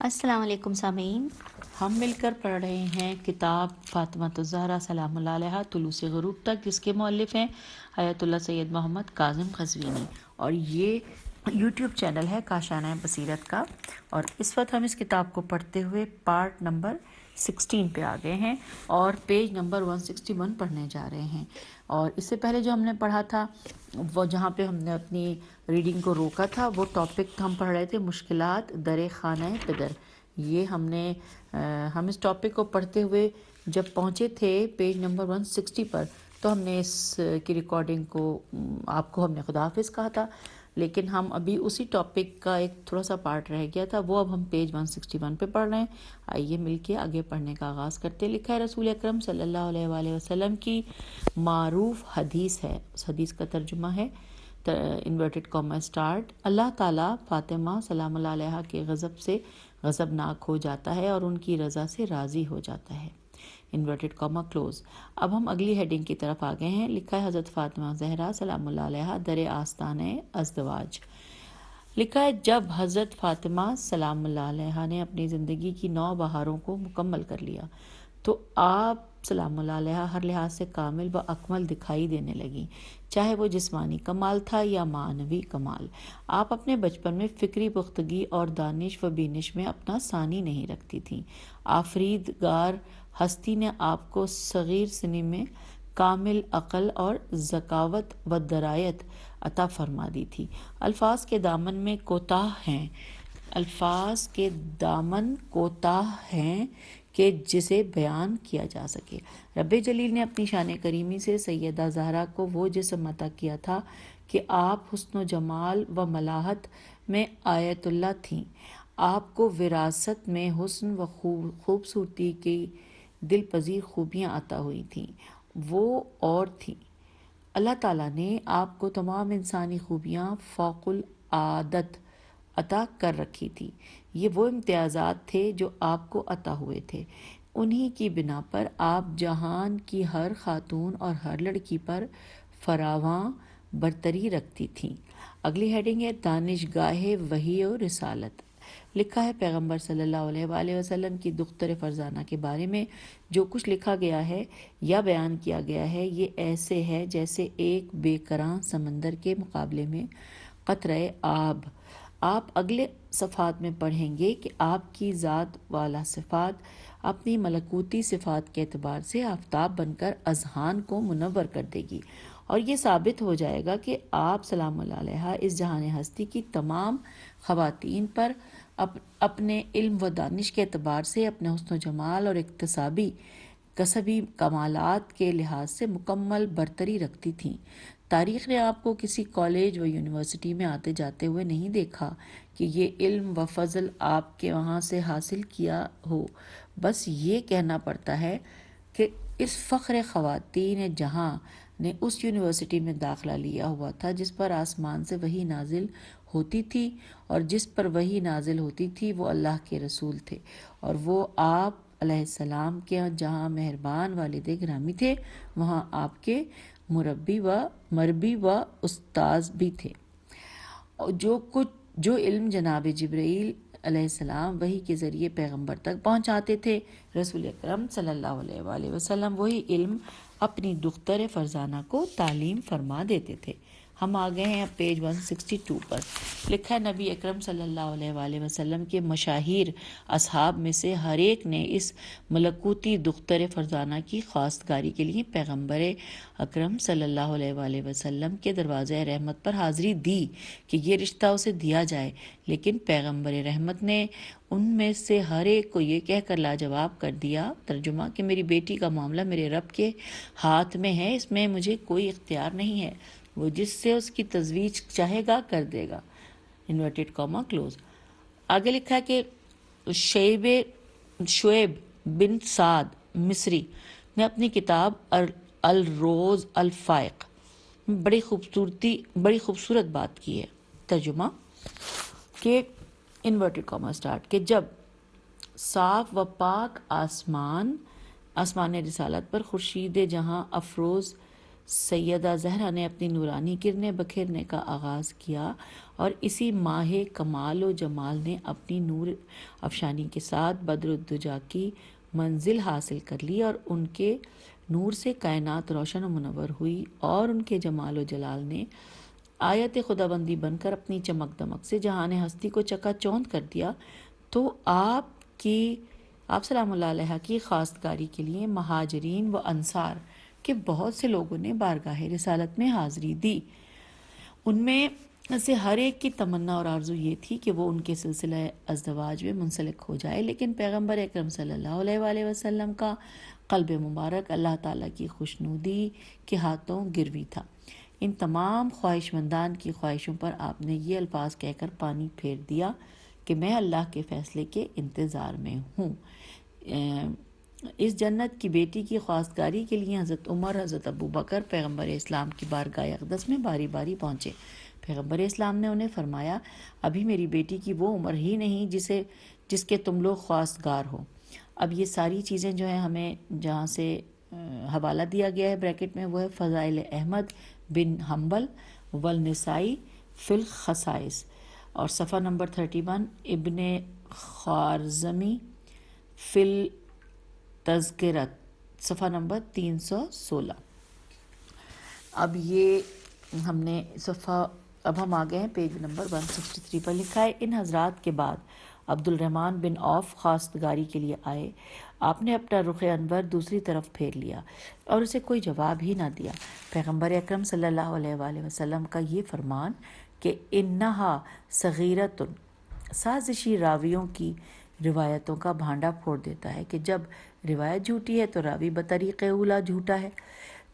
السلام علیکم سامعین، ہم مل کر پڑھ رہے ہیں کتاب فاطمہ الزہرا سلام اللہ علیہا طلوع سے غروب تک، جس کے مؤلف ہیں آیت اللہ سید محمد کاظم قزوینی، اور یہ یوٹیوب چینل ہے کاشانہ بصیرت کا۔ اور اس وقت ہم اس کتاب کو پڑھتے ہوئے پارٹ نمبر 16 پہ آ گئے ہیں اور پیج نمبر 161 پڑھنے جا رہے ہیں۔ اور اس سے پہلے جو ہم نے پڑھا تھا، وہ جہاں پہ ہم نے اپنی ریڈنگ کو روکا تھا، وہ ٹاپک ہم پڑھ رہے تھے مشکلات در خانہ پدر۔ یہ ہم اس ٹاپک کو پڑھتے ہوئے جب پہنچے تھے پیج نمبر 160 پر، تو ہم نے اس کی ریکارڈنگ کو آپ کو ہم نے خدا حافظ کہا تھا، لیکن ہم ابھی اسی ٹاپک کا ایک تھوڑا سا پارٹ رہ گیا تھا، وہ اب ہم پیج 161 پہ پڑھ رہے ہیں۔ آئیے مل کے آگے پڑھنے کا آغاز کرتے۔ لکھا ہے رسول اکرم صلی اللہ علیہ وآلہ وسلم کی معروف حدیث ہے، اس حدیث کا ترجمہ ہے انورٹڈ کاما اسٹارٹ: اللہ تعالیٰ فاطمہ سلام اللہ علیہا کے غضب سے غضبناک ہو جاتا ہے اور ان کی رضا سے راضی ہو جاتا ہے، انورٹڈ کاما کلوز۔ اب ہم اگلی ہیڈنگ کی طرف آگے ہیں۔ لکھا ہے حضرت فاطمہ زہرا سلام اللہ علیہا در آستانِ ازدواج۔ لکھا ہے جب حضرت فاطمہ سلام اللہ علیہا نے اپنی زندگی کی 9 بہاروں کو مکمل کر لیا تو آپ سلام اللہ علیہا ہر لحاظ سے کامل و اکمل دکھائی دینے لگیں، چاہے وہ جسمانی کمال تھا یا معنوی کمال۔ آپ اپنے بچپن میں فکری پختگی اور دانش و بینش میں اپنا ثانی نہیں رکھتی تھیں۔ آفریدگار ہستی نے آپ کو صغیر سنی میں کامل عقل اور ذکاوت و درایت عطا فرما دی تھی۔ الفاظ کے دامن میں کوتاہ ہیں کہ جسے بیان کیا جا سکے۔ رب جلیل نے اپنی شان کریمی سے سیدہ زہرا کو وہ جسم عطا کیا تھا کہ آپ حسن و جمال و ملاحت میں آیت اللہ تھیں۔ آپ کو وراثت میں حسن و خوبصورتی کی دل پذیر خوبیاں عطا ہوئی تھیں، وہ اور تھیں۔ اللہ تعالیٰ نے آپ کو تمام انسانی خوبیاں فوق العادت عطا کر رکھی تھی۔ یہ وہ امتیازات تھے جو آپ کو عطا ہوئے تھے، انہی کی بنا پر آپ جہان کی ہر خاتون اور ہر لڑکی پر فراواں برتری رکھتی تھیں۔ اگلی ہیڈنگ ہے دانشگاہ وحی و رسالت۔ لکھا ہے پیغمبر صلی اللہ علیہ وآلہ وسلم کی دختر فرزانہ کے بارے میں جو کچھ لکھا گیا ہے یا بیان کیا گیا ہے، یہ ایسے ہے جیسے ایک بے کراں سمندر کے مقابلے میں قطرۂ آب۔ آپ اگلے صفحات میں پڑھیں گے کہ آپ کی ذات والا صفات اپنی ملکوتی صفات کے اعتبار سے آفتاب بن کر اذہان کو منور کر دے گی، اور یہ ثابت ہو جائے گا کہ آپ سلام اللہ علیہا اس جہان ہستی کی تمام خواتین پر اپنے علم و دانش کے اعتبار سے، اپنے حسن و جمال اور کسبی کمالات کے لحاظ سے مکمل برتری رکھتی تھیں۔ تاریخ نے آپ کو کسی کالج و یونیورسٹی میں آتے جاتے ہوئے نہیں دیکھا کہ یہ علم و فضل آپ کے وہاں سے حاصل کیا ہو۔ بس یہ کہنا پڑتا ہے کہ اس فخر خواتین جہاں نے اس یونیورسٹی میں داخلہ لیا ہوا تھا جس پر آسمان سے وحی نازل ہوتی تھی، اور جس پر وحی نازل ہوتی تھی وہ اللہ کے رسول تھے، اور وہ آپ علیہ السلام کے جہاں مہربان والد گرامی تھے، وہاں آپ کے مربی و استاذ بھی تھے۔ جو علم جناب جبرائیل علیہ السلام وحی کے ذریعے پیغمبر تک پہنچاتے تھے، رسول اکرم صلی اللہ علیہ وآلہ وسلم وہی علم اپنی دختر فرزانہ کو تعلیم فرما دیتے تھے۔ ہم آ گئے ہیں اب پیج 162 پر۔ لکھا ہے نبی اکرم صلی اللہ علیہ وآلہ وسلم کے مشاہیر اصحاب میں سے ہر ایک نے اس ملکوتی دختر فرزانہ کی خواستگاری کے لیے پیغمبر اکرم صلی اللہ علیہ وآلہ وسلم کے دروازۂ رحمت پر حاضری دی کہ یہ رشتہ اسے دیا جائے، لیکن پیغمبر رحمت نے ان میں سے ہر ایک کو یہ کہہ کر لاجواب کر دیا، ترجمہ کہ میری بیٹی کا معاملہ میرے رب کے ہاتھ میں ہے، اس میں مجھے کوئی اختیار نہیں ہے، وہ جس سے اس کی تزویج چاہے گا کر دے گا، انورٹڈ کاما کلوز۔ آگے لکھا ہے کہ شعیب بن سعد مصری نے اپنی کتاب الروز الفائق بڑی خوبصورت بات کی ہے، ترجمہ کہ انورٹڈ کاما اسٹارٹ کہ جب صاف و پاک آسمان رسالت پر خورشید جہاں افروز سیدہ زہرا نے اپنی نورانی کرنیں بکھیرنے کا آغاز کیا، اور اسی ماہ کمال و جمال نے اپنی نور افشانی کے ساتھ بدر الدجا کی منزل حاصل کر لی، اور ان کے نور سے کائنات روشن و منور ہوئی، اور ان کے جمال و جلال نے آیت خداوندی بن کر اپنی چمک دمک سے جہان ہستی کو چکا چوند کر دیا۔ تو آپ سلام اللہ علیہ کی خواستگاری کے لیے مہاجرین و انصار کے بہت سے لوگوں نے بارگاہ رسالت میں حاضری دی۔ ان میں سے ہر ایک کی تمنا اور آرزو یہ تھی کہ وہ ان کے سلسلہ ازدواج میں منسلک ہو جائے، لیکن پیغمبر اکرم صلی اللہ علیہ وآلہ وسلم کا قلب مبارک اللہ تعالیٰ کی خوشنودی کے ہاتھوں گروی تھا۔ ان تمام خواہش مندان کی خواہشوں پر آپ نے یہ الفاظ کہہ کر پانی پھیر دیا کہ میں اللہ کے فیصلے کے انتظار میں ہوں۔ اس جنت کی بیٹی کی خواستگاری کے لیے حضرت عمر، حضرت ابو بکر پیغمبر اسلام کی بارگاہ اقدس میں باری باری پہنچے۔ پیغمبر اسلام نے انہیں فرمایا، ابھی میری بیٹی کی وہ عمر ہی نہیں جس کے تم لوگ خواستگار ہو۔ اب یہ ساری چیزیں جو ہیں ہمیں جہاں سے حوالہ دیا گیا ہے بریکٹ میں، وہ ہے فضائل احمد بن حنبل والنسائی فی الخصائص، اور صفحہ نمبر 31 ابن خارزمی فی التذکرۃ، صفحہ نمبر 316۔ اب ہم آ گئے ہیں پیج نمبر 163 پر۔ لکھا ہے، ان حضرات کے بعد عبد الرحمن بن عوف خواستگاری کے لیے آئے۔ آپ نے اپنا رخ انور دوسری طرف پھیر لیا اور اسے کوئی جواب ہی نہ دیا۔ پیغمبر اکرم صلی اللہ علیہ وآلہ وسلم کا یہ فرمان کہ انہا صغیرۃ سازشی راویوں کی روایتوں کا بھانڈا پھوڑ دیتا ہے کہ جب روایت جھوٹی ہے تو راوی بطریق اولا جھوٹا ہے۔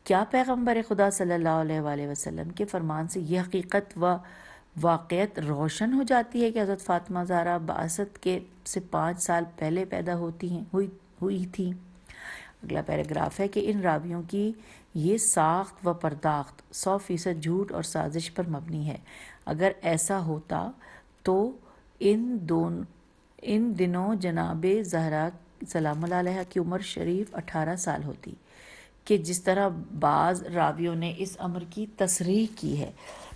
کیا پیغمبر خدا صلی اللہ علیہ وآلہ وسلم کے فرمان سے یہ حقیقت و واقعیت روشن ہو جاتی ہے کہ حضرت فاطمہ زہرا بعثت سے 5 سال پہلے پیدا ہوئی تھی؟ اگلا پیراگراف ہے کہ ان راویوں کی یہ ساخت و پرداخت 100% جھوٹ اور سازش پر مبنی ہے۔ اگر ایسا ہوتا تو ان دنوں جناب زہرا سلام اللہ علیہ کی عمر شریف 18 سال ہوتی، کہ جس طرح بعض راویوں نے اس امر کی تصریح کی ہے۔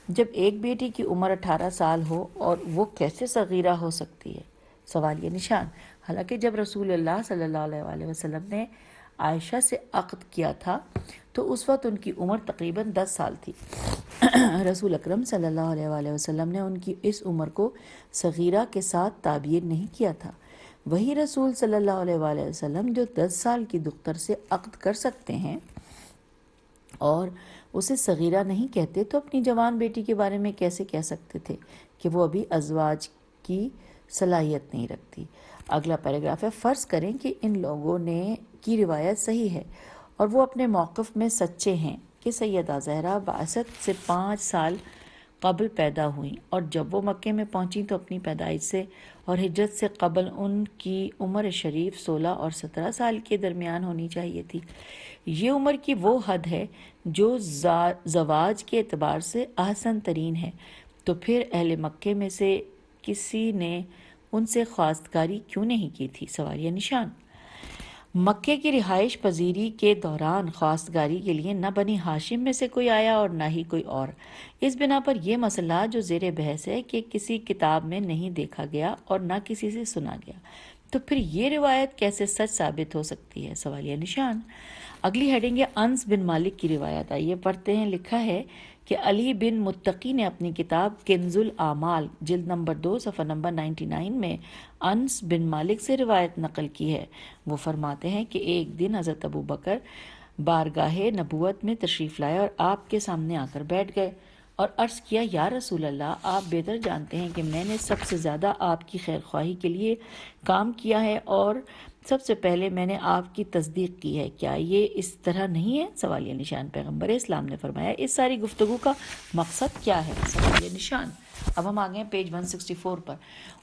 جب ایک بیٹی کی عمر 18 سال ہو اور وہ کیسے صغیرہ ہو سکتی ہے؟ سوالیہ نشان۔ حالانکہ جب رسول اللہ صلی اللہ علیہ وآلہ وسلم نے عائشہ سے عقد کیا تھا تو اس وقت ان کی عمر تقریباً 10 سال تھی۔ رسول اکرم صلی اللہ علیہ وآلہ وسلم نے ان کی اس عمر کو صغیرہ کے ساتھ تعبیر نہیں کیا تھا۔ وہی رسول صلی اللہ علیہ وآلہ وسلم جو 10 سال کی دختر سے عقد کر سکتے ہیں اور اسے صغیرہ نہیں کہتے، تو اپنی جوان بیٹی کے بارے میں کیسے کہہ سکتے تھے کہ وہ ابھی ازواج کی صلاحیت نہیں رکھتی؟ اگلا پیراگراف ہے، فرض کریں کہ ان لوگوں کی روایت صحیح ہے اور وہ اپنے موقف میں سچے ہیں کہ سیدہ زہرا بعثت سے 5 سال قبل پیدا ہوئیں، اور جب وہ مکے میں پہنچیں تو اپنی پیدائش سے اور ہجرت سے قبل ان کی عمر شریف 16 اور 17 سال کے درمیان ہونی چاہیے تھی۔ یہ عمر کی وہ حد ہے جو زواج کے اعتبار سے احسن ترین ہے، تو پھر اہل مکے میں سے کسی نے ان سے خواستگاری کیوں نہیں کی تھی؟ سوالیہ نشان۔ مکے کی رہائش پذیری کے دوران خواستگاری کے لیے نہ بنی ہاشم میں سے کوئی آیا اور نہ ہی کوئی اور۔ اس بنا پر یہ مسئلہ جو زیر بحث ہے کہ کسی کتاب میں نہیں دیکھا گیا اور نہ کسی سے سنا گیا، تو پھر یہ روایت کیسے سچ ثابت ہو سکتی ہے؟ سوالیہ نشان۔ اگلی ہیڈنگ ہے انس بن مالک کی روایت، آئیے پڑھتے ہیں۔ لکھا ہے کہ علی بن متقی نے اپنی کتاب کنز الاعمال جلد نمبر 2 صفحہ نمبر 99 میں انس بن مالک سے روایت نقل کی ہے۔ وہ فرماتے ہیں کہ ایک دن حضرت ابو بکر بارگاہ نبوت میں تشریف لائے اور آپ کے سامنے آ کر بیٹھ گئے اور عرض کیا، یا رسول اللہ، آپ بہتر جانتے ہیں کہ میں نے سب سے زیادہ آپ کی خیر خواہی کے لیے کام کیا ہے اور سب سے پہلے میں نے آپ کی تصدیق کی ہے، کیا یہ اس طرح نہیں ہے؟ سوالیہ نشان۔ پیغمبر اسلام نے فرمایا، اس ساری گفتگو کا مقصد کیا ہے؟ سوالیہ نشان۔ اب ہم آگئے ہیں پیج 164 پر۔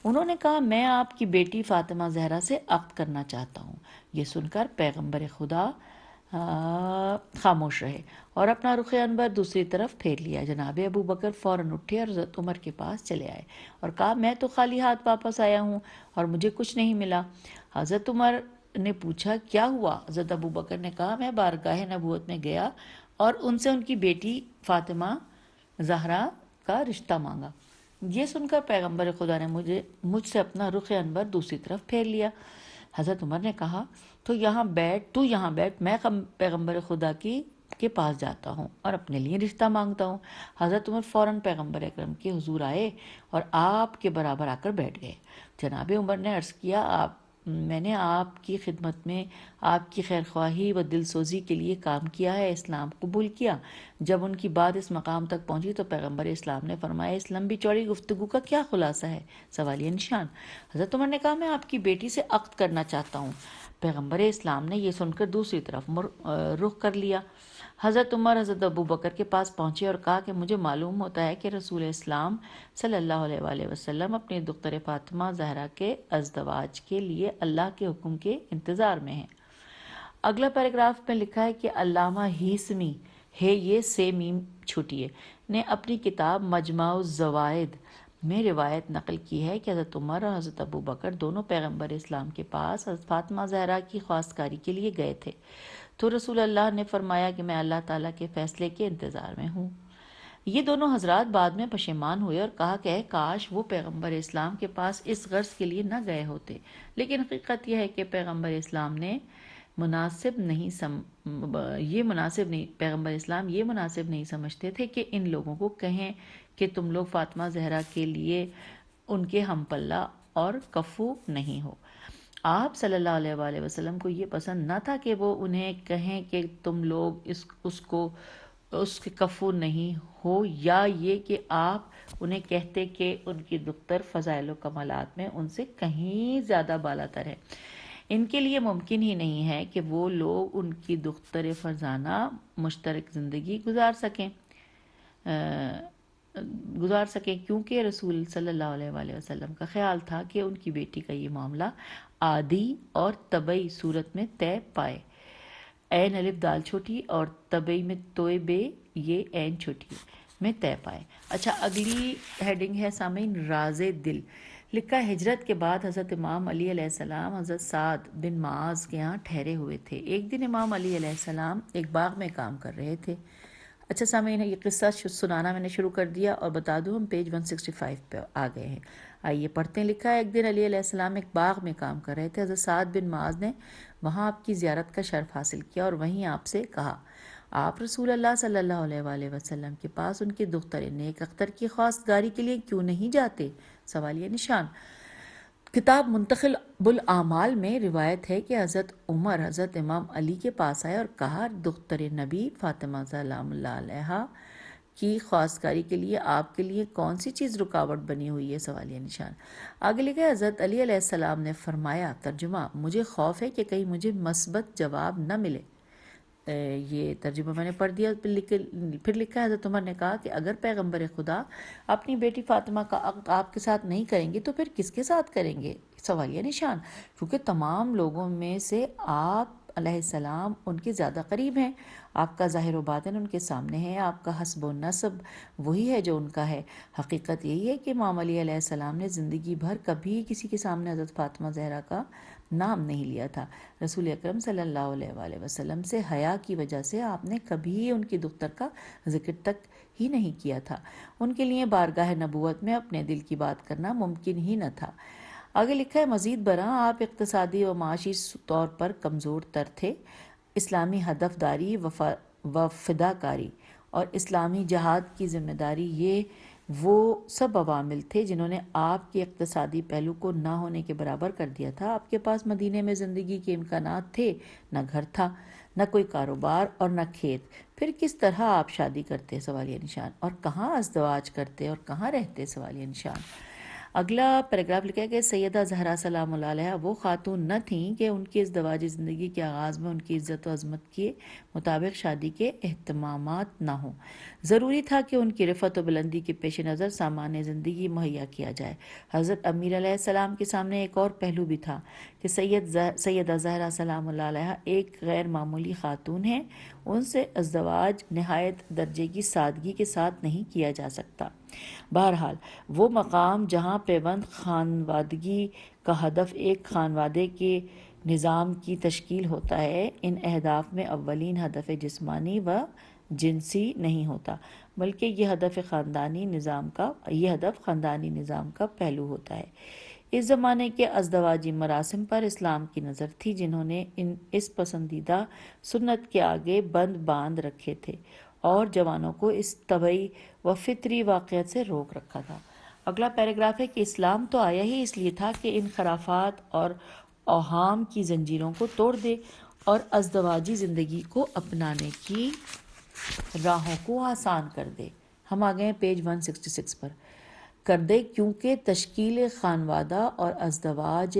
انہوں نے کہا، میں آپ کی بیٹی فاطمہ زہرا سے عقد کرنا چاہتا ہوں۔ یہ سن کر پیغمبر خدا خاموش رہے اور اپنا رخ انور دوسری طرف پھیر لیا۔ جناب ابو بکر فوراً اٹھے اور حضرت عمر کے پاس چلے آئے اور کہا، میں تو خالی ہاتھ واپس آیا ہوں اور مجھے کچھ نہیں ملا۔ حضرت عمر نے پوچھا، کیا ہوا؟ حضرت ابو بکر نے کہا، میں بارگاہ نبوت میں گیا اور ان سے ان کی بیٹی فاطمہ زہرا کا رشتہ مانگا۔ یہ سن کر پیغمبر خدا نے مجھ سے اپنا رخ انور دوسری طرف پھیر لیا۔ حضرت عمر نے کہا تو یہاں بیٹھ، میں پیغمبر خدا کے پاس جاتا ہوں اور اپنے لیے رشتہ مانگتا ہوں۔ حضرت عمر فوراً پیغمبر اکرم کے حضور آئے اور آپ کے برابر آ کر بیٹھ گئے۔ جناب عمر نے عرض کیا، میں نے آپ کی خدمت میں آپ کی خیر خواہی و دل سوزی کے لیے کام کیا ہے، اسلام قبول کیا۔ جب ان کی بات اس مقام تک پہنچی تو پیغمبر اسلام نے فرمایا، اس لمبی چوڑی گفتگو کا کیا خلاصہ ہے؟ سوالیہ نشان۔ حضرت عمر نے کہا، میں آپ کی بیٹی سے عقد کرنا چاہتا ہوں۔ پیغمبر اسلام نے یہ سن کر دوسری طرف رخ کر لیا۔ حضرت عمر حضرت ابوبکر کے پاس پہنچے اور کہا کہ مجھے معلوم ہوتا ہے کہ رسول اسلام صلی اللہ علیہ وآلہ وسلم اپنی دختر فاطمہ زہرا کے ازدواج کے لیے اللہ کے حکم کے انتظار میں ہیں۔ اگلا پیراگراف میں لکھا ہے کہ علامہ ہیثمی یہ سے میم چھوٹی ہے نے اپنی کتاب مجمع الزوائد میں روایت نقل کی ہے کہ حضرت عمر اور حضرت ابوبکر دونوں پیغمبر اسلام کے پاس حضرت فاطمہ زہرا کی خواستگاری کے لیے گئے تھے، تو رسول اللہ نے فرمایا کہ میں اللہ تعالیٰ کے فیصلے کے انتظار میں ہوں۔ یہ دونوں حضرات بعد میں پشیمان ہوئے اور کہا کہ کاش وہ پیغمبر اسلام کے پاس اس غرض کے لیے نہ گئے ہوتے، لیکن حقیقت یہ ہے کہ پیغمبر اسلام یہ مناسب نہیں سمجھتے تھے کہ ان لوگوں کو کہیں کہ تم لوگ فاطمہ زہرا کے لیے ان کے ہم پلہ اور کفو نہیں ہو۔ آپ صلی اللہ علیہ وآلہ وسلم کو یہ پسند نہ تھا کہ وہ انہیں کہیں کہ تم لوگ اس کے کفو نہیں ہو، یا یہ کہ آپ انہیں کہتے کہ ان کی دختر فضائل و کمالات میں ان سے کہیں زیادہ بالاتر ہے۔ ان کے لیے ممکن ہی نہیں ہے کہ وہ لوگ ان کی دختر فرزانہ مشترک زندگی گزار سکیں کیونکہ رسول صلی اللہ علیہ وآلہ وسلم کا خیال تھا کہ ان کی بیٹی کا یہ معاملہ عادی اور طبعی صورت میں طے پائے۔ عین الف دال چھوٹی اور طبعی میں توئے بے یہ عین چھوٹی میں طے پائے۔ اچھا، اگلی ہیڈنگ ہے سامعین راز دل۔ لکھا ہجرت کے بعد حضرت امام علی علیہ السلام حضرت سعد بن معاذ کے ہاں ٹھہرے ہوئے تھے۔ ایک دن امام علی علیہ السلام ایک باغ میں کام کر رہے تھے۔ اچھا سامعین، یہ قصہ سنانا میں نے شروع کر دیا اور بتا دوں ہم پیج 165 پہ آ گئے ہیں۔ آئیے پڑھتے ہیں۔ لکھا ہے ایک دن علی علیہ السلام ایک باغ میں کام کر رہے تھے۔ حضرت سعد بن معاذ نے وہاں آپ کی زیارت کا شرف حاصل کیا اور وہیں آپ سے کہا، آپ رسول اللہ صلی اللہ علیہ وآلہ وسلم کے پاس ان کی دختر نیک اختر کی خواستگاری کے لیے کیوں نہیں جاتے؟ سوالیہ نشان۔ کتاب منتخب الاعمال میں روایت ہے کہ حضرت عمر حضرت امام علی کے پاس آئے اور کہا، دختر نبی فاطمہ سلام اللہ علیہا کی خواستگاری کے لیے آپ کے لیے کون سی چیز رکاوٹ بنی ہوئی ہے؟ سوالیہ نشان۔ آگے لکھا حضرت علی علیہ السلام نے فرمایا، ترجمہ، مجھے خوف ہے کہ کہیں مجھے مثبت جواب نہ ملے۔ یہ ترجمہ میں نے پڑھ دیا۔ پھر لکھا ہے حضرت عمر نے کہا کہ اگر پیغمبر خدا اپنی بیٹی فاطمہ کا عقد آپ کے ساتھ نہیں کریں گے تو پھر کس کے ساتھ کریں گے؟ سوالیہ نشان۔ کیونکہ تمام لوگوں میں سے آپ علیہ السلام ان کے زیادہ قریب ہیں، آپ کا ظاہر و باطن ان کے سامنے ہے، آپ کا حسب و نسب وہی ہے جو ان کا ہے۔ حقیقت یہی ہے کہ امام علی علیہ السلام نے زندگی بھر کبھی کسی کے سامنے حضرت فاطمہ زہرا کا نام نہیں لیا تھا۔ رسول اکرم صلی اللہ علیہ وآلہ وسلم سے حیا کی وجہ سے آپ نے کبھی ان کی دختر کا ذکر تک ہی نہیں کیا تھا۔ ان کے لیے بارگاہ نبوت میں اپنے دل کی بات کرنا ممکن ہی نہ تھا۔ آگے لکھا ہے مزید برآں آپ اقتصادی و معاشی طور پر کمزور تر تھے۔ اسلامی ہدف داری و فداکاری اور اسلامی جہاد کی ذمہ داری یہ وہ سب عوامل تھے جنہوں نے آپ کے اقتصادی پہلو کو نہ ہونے کے برابر کر دیا تھا۔ آپ کے پاس مدینے میں زندگی کے امکانات تھے، نہ گھر تھا، نہ کوئی کاروبار اور نہ کھیت، پھر کس طرح آپ شادی کرتے؟ سوالیہ نشان۔ اور کہاں ازدواج کرتے اور کہاں رہتے؟ سوالیہ نشان۔ اگلا پیراگراف لکھا ہے کہ سیدہ زہرا سلام اللہ علیہ وہ خاتون نہ تھیں کہ ان کی ازدواجی زندگی کے آغاز میں ان کی عزت و عظمت کے مطابق شادی کے اہتمامات نہ ہوں۔ ضروری تھا کہ ان کی رفعت و بلندی کے پیش نظر سامان زندگی مہیا کیا جائے۔ حضرت امیر علیہ السلام کے سامنے ایک اور پہلو بھی تھا کہ سیدہ زہرا سلام اللہ علیہ ایک غیر معمولی خاتون ہیں، ان سے ازدواج نہایت درجے کی سادگی کے ساتھ نہیں کیا جا سکتا۔ بہرحال وہ مقام جہاں پیوند خانوادگی کا ہدف ایک خانوادے کے نظام کی تشکیل ہوتا ہے، ان اہداف میں اولین ہدف جسمانی و جنسی نہیں ہوتا، بلکہ یہ ہدف خاندانی نظام کا پہلو ہوتا ہے۔ اس زمانے کے ازدواجی مراسم پر اسلام کی نظر تھی، جنہوں نے اس پسندیدہ سنت کے آگے بند باندھ رکھے تھے اور جوانوں کو اس طبعی و فطری واقعیت سے روک رکھا تھا۔ اگلا پیراگراف ہے کہ اسلام تو آیا ہی اس لیے تھا کہ ان خرافات اور اوہام کی زنجیروں کو توڑ دے اور ازدواجی زندگی کو اپنانے کی راہوں کو آسان کر دے۔ ہم آ گئے ہیں پیج 166 پر۔ کر دے کیونکہ تشکیل خانوادہ اور ازدواج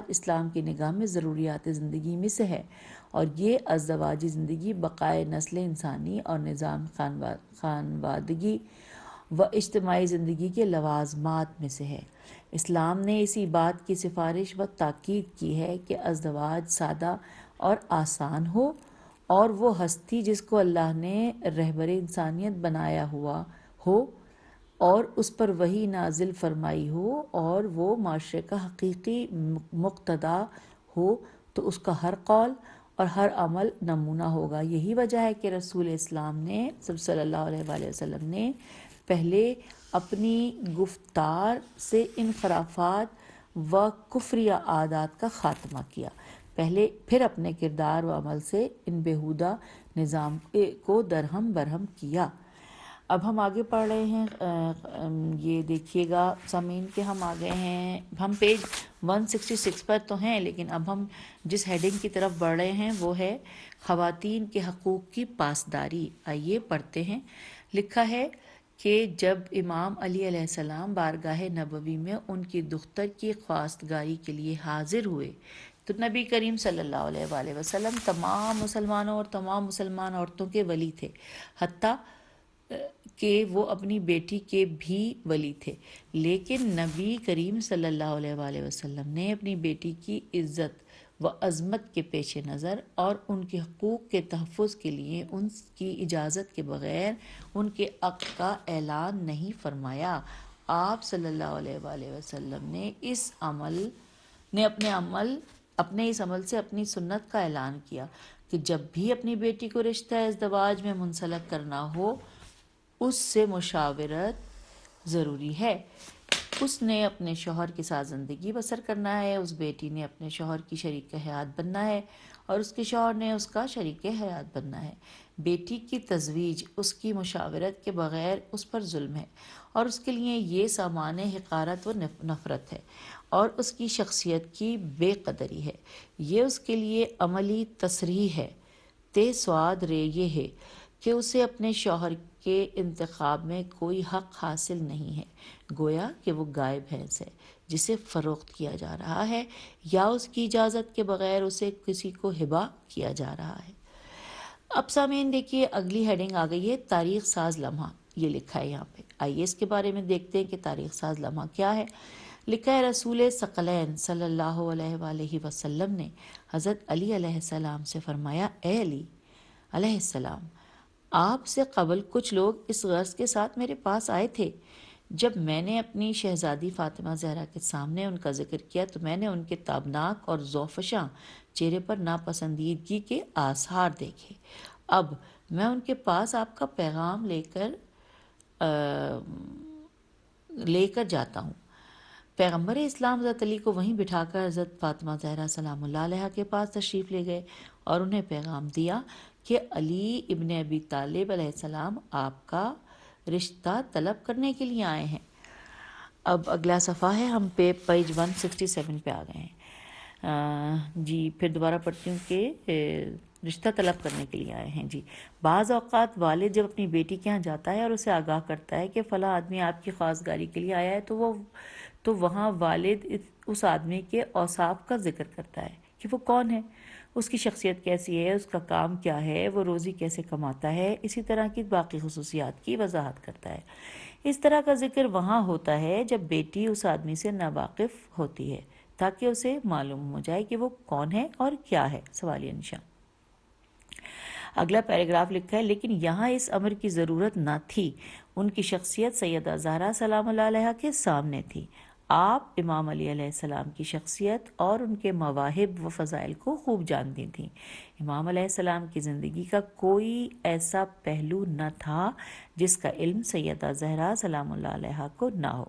اسلام کی نگاہ میں ضروریات زندگی میں سے ہے، اور یہ ازدواجی زندگی بقائے نسل انسانی اور نظام خانوادگی و اجتماعی زندگی کے لوازمات میں سے ہے۔ اسلام نے اسی بات کی سفارش و تاکید کی ہے کہ ازدواج سادہ اور آسان ہو، اور وہ ہستی جس کو اللہ نے رہبر انسانیت بنایا ہوا ہو اور اس پر وحی نازل فرمائی ہو اور وہ معاشرے کا حقیقی مقتدا ہو، تو اس کا ہر قول اور ہر عمل نمونہ ہوگا۔ یہی وجہ ہے کہ رسول اسلام نے صلی اللہ علیہ وآلہ وسلم نے پہلے اپنی گفتار سے ان خرافات و کفریہ عادات کا خاتمہ کیا، پھر اپنے کردار و عمل سے ان بیہودہ نظام کو درہم برہم کیا۔ اب ہم آگے پڑھ رہے ہیں، یہ دیکھیے گا سامعین کہ ہم آ گئے ہیں، ہم پیج 166 پر تو ہیں، لیکن اب ہم جس ہیڈنگ کی طرف بڑھ رہے ہیں وہ ہے خواتین کے حقوق کی پاسداری۔ آئیے پڑھتے ہیں۔ لکھا ہے کہ جب امام علی علیہ السلام بارگاہ نبوی میں ان کی دختر کی خواستگاری کے لیے حاضر ہوئے تو نبی کریم صلی اللہ علیہ وآلہ وسلم تمام مسلمانوں اور تمام مسلمان عورتوں کے ولی تھے، حتیٰ کہ وہ اپنی بیٹی کے بھی ولی تھے، لیکن نبی کریم صلی اللہ علیہ وآلہ وسلم نے اپنی بیٹی کی عزت و عظمت کے پیش نظر اور ان کے حقوق کے تحفظ کے لیے ان کی اجازت کے بغیر ان کے عقد کا اعلان نہیں فرمایا۔ آپ صلی اللہ علیہ وآلہ وسلم نے اپنے اس عمل سے اپنی سنت کا اعلان کیا کہ جب بھی اپنی بیٹی کو رشتہ ازدواج میں منسلک کرنا ہو اس سے مشاورت ضروری ہے۔ اس نے اپنے شوہر کے ساتھ زندگی بسر کرنا ہے، اس بیٹی نے اپنے شوہر کی شریک حیات بننا ہے اور اس کے شوہر نے اس کا شریک حیات بننا ہے۔ بیٹی کی تزویج اس کی مشاورت کے بغیر اس پر ظلم ہے اور اس کے لیے یہ سامان حقارت و نفرت ہے اور اس کی شخصیت کی بے قدری ہے۔ یہ اس کے لیے عملی تصریح ہے تے سواد رے یہ ہے کہ اسے اپنے شوہر کے انتخاب میں کوئی حق حاصل نہیں ہے، گویا کہ وہ گائے بھینس ہے جسے فروخت کیا جا رہا ہے یا اس کی اجازت کے بغیر اسے کسی کو ہبہ کیا جا رہا ہے۔ اب سامعین دیکھیے اگلی ہیڈنگ آ گئی ہے تاریخ ساز لمحہ، یہ لکھا ہے یہاں پہ۔ آئیے اس کے بارے میں دیکھتے ہیں کہ تاریخ ساز لمحہ کیا ہے۔ لکھا ہے رسول ثقلین صلی اللہ علیہ وآلہ وسلم نے حضرت علی علیہ السلام سے فرمایا، اے علی علیہ السلام، آپ سے قبل کچھ لوگ اس غرض کے ساتھ میرے پاس آئے تھے۔ جب میں نے اپنی شہزادی فاطمہ زہرا کے سامنے ان کا ذکر کیا تو میں نے ان کے تابناک اور زوفشاں چہرے پر ناپسندیدگی کے آثار دیکھے۔ اب میں ان کے پاس آپ کا پیغام لے کر جاتا ہوں۔ پیغمبر اسلام حضرت علی کو وہیں بٹھا کر حضرت فاطمہ زہرا سلام اللہ علیہا کے پاس تشریف لے گئے اور انہیں پیغام دیا کہ علی ابن ابی طالب علیہ السلام آپ کا رشتہ طلب کرنے کے لیے آئے ہیں۔ اب اگلا صفحہ ہے، ہم پیج 167 پہ آ گئے ہیں۔ جی پھر دوبارہ پڑھتی ہوں کہ رشتہ طلب کرنے کے لیے آئے ہیں۔ جی بعض اوقات والد جب اپنی بیٹی کے ہاں جاتا ہے اور اسے آگاہ کرتا ہے کہ فلاں آدمی آپ کی خواستگاری کے لیے آیا ہے تو وہاں والد اس آدمی کے اوصاف کا ذکر کرتا ہے کہ وہ کون ہے، اس کی شخصیت کیسی ہے، اس کا کام کیا ہے، وہ روزی کیسے کماتا ہے، اسی طرح کی باقی خصوصیات کی وضاحت کرتا ہے۔ اس طرح کا ذکر وہاں ہوتا ہے جب بیٹی اس آدمی سے ناواقف ہوتی ہے تاکہ اسے معلوم ہو جائے کہ وہ کون ہے اور کیا ہے، سوالیہ نشان۔ اگلا پیراگراف لکھا ہے لیکن یہاں اس امر کی ضرورت نہ تھی، ان کی شخصیت سیدہ زہرا سلام اللہ علیہا کے سامنے تھی۔ آپ امام علی علیہ السلام کی شخصیت اور ان کے مواہب و فضائل کو خوب جانتی تھیں۔ امام علیہ السلام کی زندگی کا کوئی ایسا پہلو نہ تھا جس کا علم سیدہ زہرا سلام اللہ علیہا کو نہ ہو۔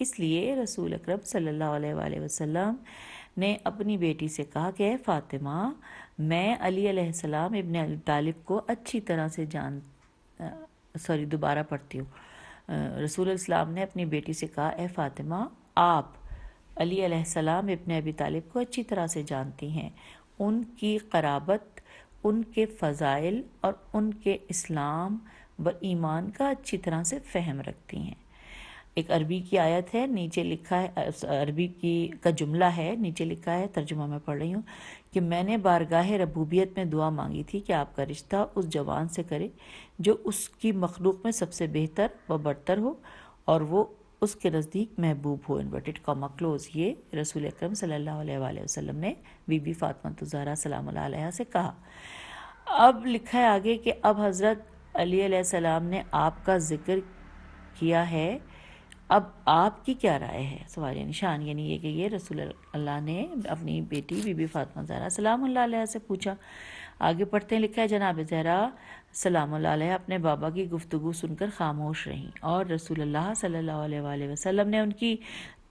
اس لیے رسول اکرم صلی اللہ علیہ وآلہ وسلم نے اپنی بیٹی سے کہا کہ اے فاطمہ، میں علی علیہ السلام ابن ابی طالب کو اچھی طرح سے دوبارہ پڑھتی ہوں۔ رسول السلام نے اپنی بیٹی سے کہا، اے فاطمہ، آپ علی علیہ السلام ابن ابی طالب کو اچھی طرح سے جانتی ہیں، ان کی قرابت، ان کے فضائل اور ان کے اسلام و ایمان کا اچھی طرح سے فہم رکھتی ہیں۔ ایک عربی کی آیت ہے، نیچے لکھا ہے، عربی کا جملہ ہے، نیچے لکھا ہے، ترجمہ میں پڑھ رہی ہوں کہ میں نے بارگاہ ربوبیت میں دعا مانگی تھی کہ آپ کا رشتہ اس جوان سے کرے جو اس کی مخلوق میں سب سے بہتر و برتر ہو اور وہ اس کے نزدیک محبوب ہو، انورٹڈ کاما کلوز۔ یہ رسول اکرم صلی اللہ علیہ وآلہ وسلم نے بی بی فاطمہ الزہرا سلام اللہ علیہا سے کہا۔ اب لکھا ہے آگے کہ اب حضرت علی علیہ السلام نے آپ کا ذکر کیا ہے، اب آپ کی کیا رائے ہے؟ سوال نشان، یعنی یہ کہ یہ رسول اللہ نے اپنی بیٹی بی بی فاطمہ زہرا سلام اللہ علیہ سے پوچھا۔ آگے پڑھتے ہیں، لکھا ہے جناب زہرا سلام اللہ علیہ اپنے بابا کی گفتگو سن کر خاموش رہیں اور رسول اللہ صلی اللہ علیہ وآلہ وسلم نے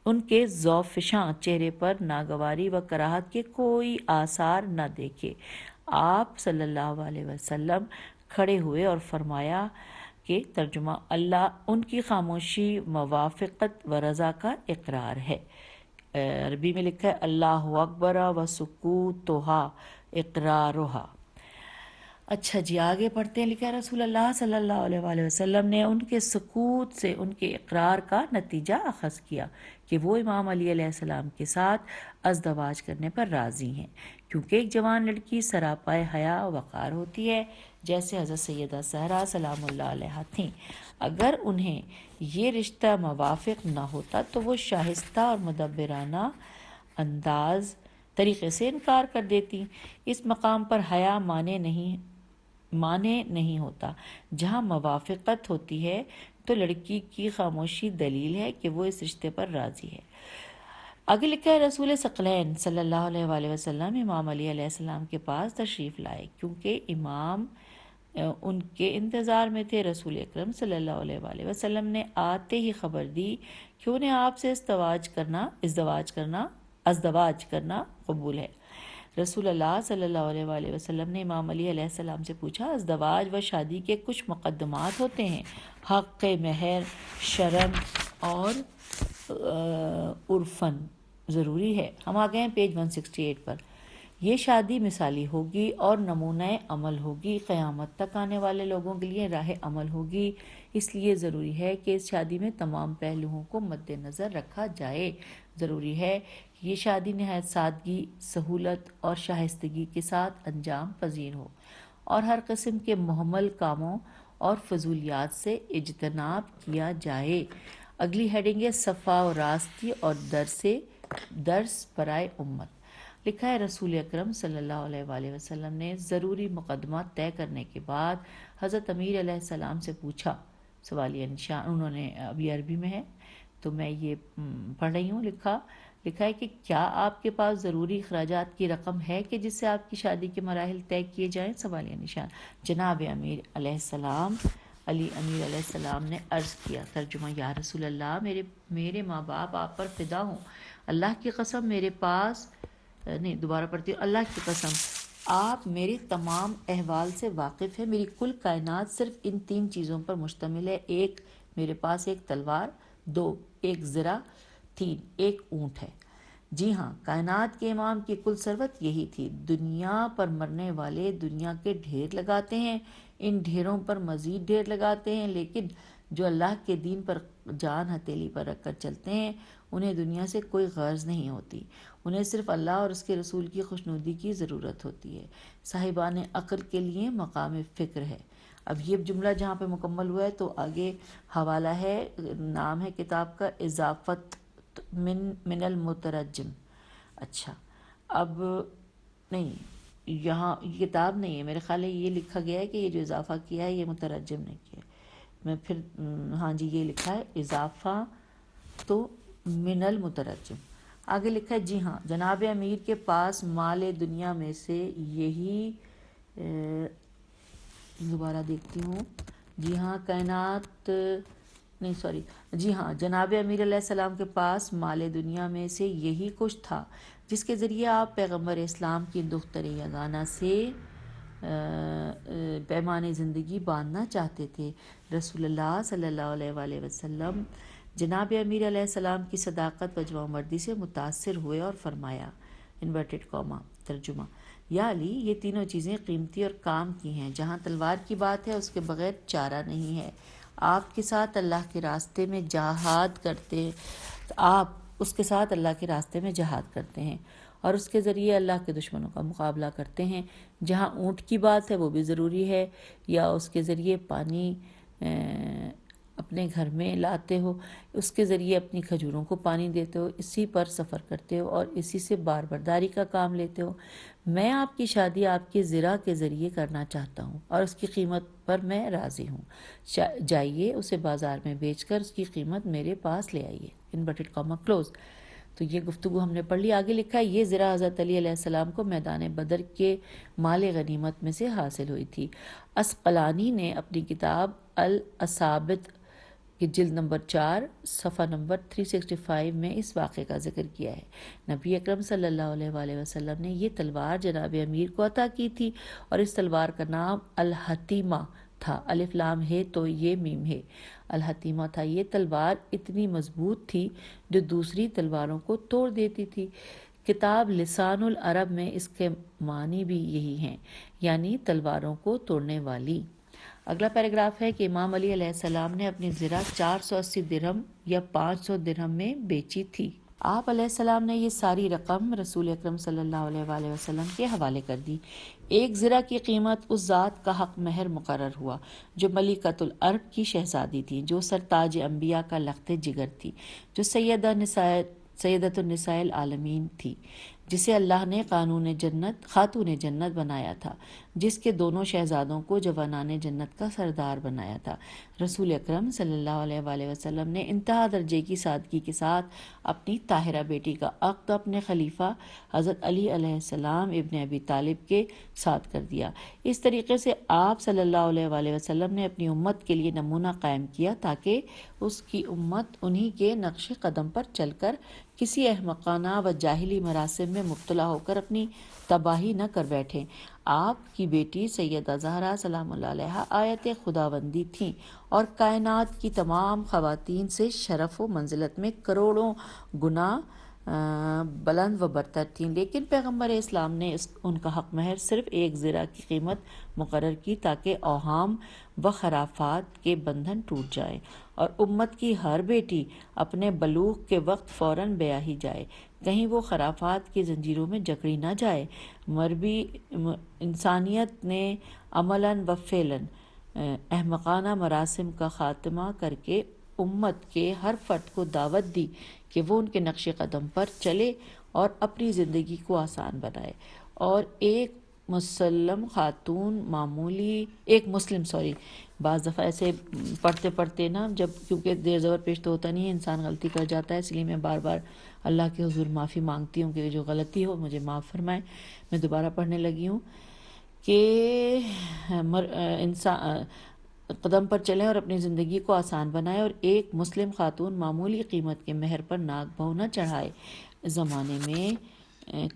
ان کے ذوفشاں چہرے پر ناگواری و کراہت کے کوئی آثار نہ دیکھے۔ آپ صلی اللہ علیہ وسلم کھڑے ہوئے اور فرمایا کہ ترجمہ، اللہ ان کی خاموشی موافقت و رضا کا اقرار ہے۔ عربی میں لکھا ہے اللہ اکبر و سکوتہا اقرارہا۔ اچھا جی، آگے پڑھتے ہیں، لکھا ہے رسول اللہ صلی اللہ علیہ وآلہ وسلم نے ان کے سکوت سے ان کے اقرار کا نتیجہ اخذ کیا کہ وہ امام علی علیہ السلام کے ساتھ ازدواج کرنے پر راضی ہیں، کیونکہ ایک جوان لڑکی سراپائے حیا و وقار ہوتی ہے جیسے حضرت سیدہ زہرا سلام اللہ علیہا تھیں۔ اگر انہیں یہ رشتہ موافق نہ ہوتا تو وہ شائستہ اور مدبرانہ طریقے سے انکار کر دیتی۔ اس مقام پر حیا مانے نہیں ہوتا۔ جہاں موافقت ہوتی ہے تو لڑکی کی خاموشی دلیل ہے کہ وہ اس رشتے پر راضی ہے۔ آگے لکھا ہے رسول ثقلین صلی اللہ علیہ وآلہ وسلم امام علی علیہ السلام کے پاس تشریف لائے، کیونکہ امام ان کے انتظار میں تھے۔ رسول اکرم صلی اللہ علیہ وآلہ وسلم نے آتے ہی خبر دی کہ انہیں آپ سے ازدواج کرنا قبول ہے۔ رسول اللہ صلی اللہ علیہ وآلہ وسلم نے امام علی علیہ السلام سے پوچھا، ازدواج و شادی کے کچھ مقدمات ہوتے ہیں، حق مہر شرعاً اور عرفاً ضروری ہے۔ ہم آ گئے ہیں پیج 168 پر۔ یہ شادی مثالی ہوگی اور نمونہ عمل ہوگی، قیامت تک آنے والے لوگوں کے لیے راہ عمل ہوگی، اس لیے ضروری ہے کہ اس شادی میں تمام پہلوؤں کو مد نظر رکھا جائے۔ ضروری ہے کہ یہ شادی نہایت سادگی، سہولت اور شائستگی کے ساتھ انجام پذیر ہو اور ہر قسم کے مہمل کاموں اور فضولیات سے اجتناب کیا جائے۔ اگلی ہیڈنگ ہے صفا و راستی اور درس برائے امت۔ لکھا ہے رسول اکرم صلی اللہ علیہ وآلہ وسلم نے ضروری مقدمات طے کرنے کے بعد حضرت امیر علیہ السلام سے پوچھا۔ سوالیہ نشان، انہوں نے ابھی عربی میں ہے تو میں یہ پڑھ رہی ہوں۔ لکھا ہے کہ کیا آپ کے پاس ضروری اخراجات کی رقم ہے کہ جس سے آپ کی شادی کے مراحل طے کیے جائیں؟ سوالیہ نشان۔ جناب امیر علیہ السلام علی امیر علیہ السلام نے عرض کیا، ترجمہ، یا رسول اللہ، میرے ماں باپ آپ پر فدا ہوں، اللہ کی قسم میرے پاس دوبارہ پڑھتی ہوں، اللہ کی قسم آپ میرے تمام احوال سے واقف ہیں۔ میری کل کائنات صرف ان 3 چیزوں پر مشتمل ہے: 1 میرے پاس ایک تلوار، 2 ایک زرہ، 3 ایک اونٹ ہے۔ جی ہاں، کائنات کے امام کی کل ثروت یہی تھی۔ دنیا پر مرنے والے دنیا کے ڈھیر لگاتے ہیں، ان ڈھیروں پر مزید ڈھیر لگاتے ہیں، لیکن جو اللہ کے دین پر جان ہتھیلی پر رکھ کر چلتے ہیں انہیں دنیا سے کوئی غرض نہیں ہوتی، انہیں صرف اللہ اور اس کے رسول کی خوشنودی کی ضرورت ہوتی ہے۔ صاحبان عقل کے لیے مقام فکر ہے۔ اب یہ جملہ جہاں پہ مکمل ہوا ہے تو آگے حوالہ ہے، نام ہے کتاب کا اضافت من المترجم۔ اچھا، اب نہیں، یہاں یہ کتاب نہیں ہے، میرے خیال ہے یہ لکھا گیا ہے کہ یہ جو اضافہ کیا ہے یہ مترجم نے کیا ہے۔ میں پھر ہاں جی، یہ لکھا ہے اضافہ تو من المترجم۔ آگے لکھا ہے جی ہاں جناب امیر کے پاس مال دنیا میں سے یہی دوبارہ دیکھتی ہوں، جی ہاں کائنات نہیں سوری جی ہاں جناب امیر علیہ السلام کے پاس مال دنیا میں سے یہی کچھ تھا جس کے ذریعے آپ پیغمبر اسلام کی دختر یگانہ سے پیمان زندگی باندھنا چاہتے تھے۔ رسول اللہ صلی اللہ علیہ وآلہ وسلم جناب امیر علیہ السلام کی صداقت و جوانمردی سے متاثر ہوئے اور فرمایا انورٹڈ کاما ترجمہ، یا علی یہ تینوں چیزیں قیمتی اور کام کی ہیں، جہاں تلوار کی بات ہے اس کے بغیر چارہ نہیں ہے۔ آپ کے ساتھ اللہ کے راستے میں جہاد کرتے آپ اس کے ساتھ اللہ کے راستے میں جہاد کرتے ہیں اور اس کے ذریعے اللہ کے دشمنوں کا مقابلہ کرتے ہیں۔ جہاں اونٹ کی بات ہے وہ بھی ضروری ہے، یا اس کے ذریعے پانی اپنے گھر میں لاتے ہو، اس کے ذریعے اپنی کھجوروں کو پانی دیتے ہو، اسی پر سفر کرتے ہو اور اسی سے بار برداری کا کام لیتے ہو۔ میں آپ کی شادی آپ کے زرع کے ذریعے کرنا چاہتا ہوں اور اس کی قیمت پر میں راضی ہوں، جائیے اسے بازار میں بیچ کر اس کی قیمت میرے پاس لے آئیے انورٹڈ کاما کلوز۔ تو یہ گفتگو ہم نے پڑھ لی۔ آگے لکھا ہے یہ زرع حضرت علی علیہ السلام کو میدان بدر کے مال غنیمت میں سے حاصل ہوئی تھی۔ اسقلانی نے اپنی کتاب الاثابت کی جلد نمبر 4 صفحہ نمبر 365 میں اس واقعے کا ذکر کیا ہے۔ نبی اکرم صلی اللہ علیہ وآلہ وسلم نے یہ تلوار جناب امیر کو عطا کی تھی اور اس تلوار کا نام الحتیمہ تھا، الف لام ہے تو یہ میم ہے، الحتیمہ تھا۔ یہ تلوار اتنی مضبوط تھی جو دوسری تلواروں کو توڑ دیتی تھی۔ کتاب لسان العرب میں اس کے معنی بھی یہی ہیں، یعنی تلواروں کو توڑنے والی۔ اگلا پیراگراف ہے کہ امام علی علیہ السلام نے اپنی زرع 480 درہم یا 500 درہم میں بیچی تھی۔ آپ علیہ السلام نے یہ ساری رقم رسول اکرم صلی اللہ علیہ وآلہ وسلم کے حوالے کر دی۔ ایک زرع کی قیمت اس ذات کا حق مہر مقرر ہوا جو ملکۃ العرب کی شہزادی تھی، جو سرتاج انبیاء کا لخت جگر تھی، جو سیدۃ النساء العالمین تھی، جسے اللہ نے خاتون جنت بنایا تھا، جس کے دونوں شہزادوں کو جوانان جنت کا سردار بنایا تھا۔ رسول اکرم صلی اللہ علیہ وآلہ وسلم نے انتہا درجے کی سادگی کے ساتھ اپنی طاہرہ بیٹی کا عقد اپنے خلیفہ حضرت علی علیہ السلام ابن ابی طالب کے ساتھ کر دیا۔ اس طریقے سے آپ صلی اللہ علیہ وآلہ وسلم نے اپنی امت کے لیے نمونہ قائم کیا تاکہ اس کی امت انہی کے نقش قدم پر چل کر کسی احمقانہ و جاہلی مراسم میں مبتلا ہو کر اپنی تباہی نہ کر بیٹھیں۔ آپ کی بیٹی سیدہ زہرا سلام اللہ علیہا آیت خداوندی تھیں اور کائنات کی تمام خواتین سے شرف و منزلت میں کروڑوں گنا بلند و برتر تھیں، لیکن پیغمبر اسلام نے ان کا حق مہر صرف ایک زرع کی قیمت مقرر کی تاکہ اوہام و خرافات کے بندھن ٹوٹ جائیں اور امت کی ہر بیٹی اپنے بلوغ کے وقت فوراً بیاہی جائے، کہیں وہ خرافات کی زنجیروں میں جکڑی نہ جائے۔ مربی انسانیت نے عملاً و فعلاً احمقانہ مراسم کا خاتمہ کر کے امت کے ہر فرد کو دعوت دی کہ وہ ان کے نقش قدم پر چلے اور اپنی زندگی کو آسان بنائے، اور ایک مسلم بعض دفعہ ایسے پڑھتے پڑھتے نا جب کیونکہ دیر زبر پیش تو ہوتا نہیں ہے، انسان غلطی کر جاتا ہے، اس لیے میں بار بار اللہ کے حضور معافی مانگتی ہوں کہ جو غلطی ہو مجھے معاف فرمائے۔ میں دوبارہ پڑھنے لگی ہوں کہ انسان قدم پر چلیں اور اپنی زندگی کو آسان بنائے، اور ایک مسلم خاتون معمولی قیمت کے مہر پر ناک بہو نہ چڑھائے۔ اس زمانے میں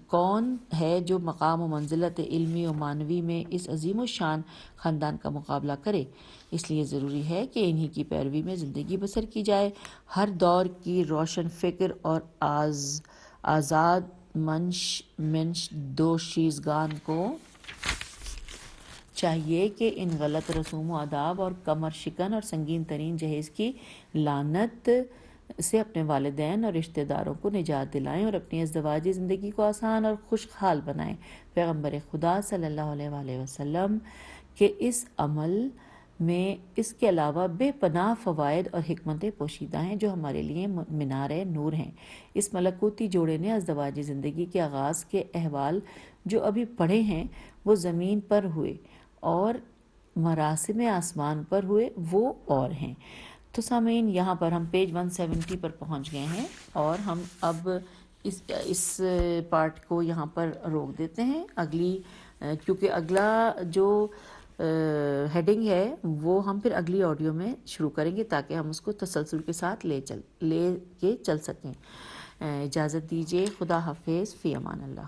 کون ہے جو مقام و منزلت علمی و معنوی میں اس عظیم الشان خاندان کا مقابلہ کرے؟ اس لیے ضروری ہے کہ انہی کی پیروی میں زندگی بسر کی جائے۔ ہر دور کی روشن فکر اور آزاد منش دوشیزگان کو چاہیے کہ ان غلط رسوم و آداب اور کمر شکن اور سنگین ترین جہیز کی لعنت سے اپنے والدین اور رشتہ داروں کو نجات دلائیں اور اپنی ازدواجی زندگی کو آسان اور خوشحال بنائیں۔ پیغمبر خدا صلی اللہ علیہ وآلہ وسلم کے اس عمل میں اس کے علاوہ بے پناہ فوائد اور حکمتیں پوشیدہ ہیں جو ہمارے لیے مینار نور ہیں۔ اس ملکوتی جوڑے نے ازدواجی زندگی کے آغاز کے احوال جو ابھی پڑھے ہیں وہ زمین پر ہوئے اور مراسم آسمان پر ہوئے وہ اور ہیں۔ تو سامعین یہاں پر ہم پیج 170 پر پہنچ گئے ہیں اور ہم اب اس پارٹ کو یہاں پر روک دیتے ہیں. کیونکہ اگلا جو ہیڈنگ ہے وہ ہم پھر اگلی آڈیو میں شروع کریں گے تاکہ ہم اس کو تسلسل کے ساتھ لے کے چل سکیں. اجازت دیجیے. خدا حافظ. فی امان اللہ.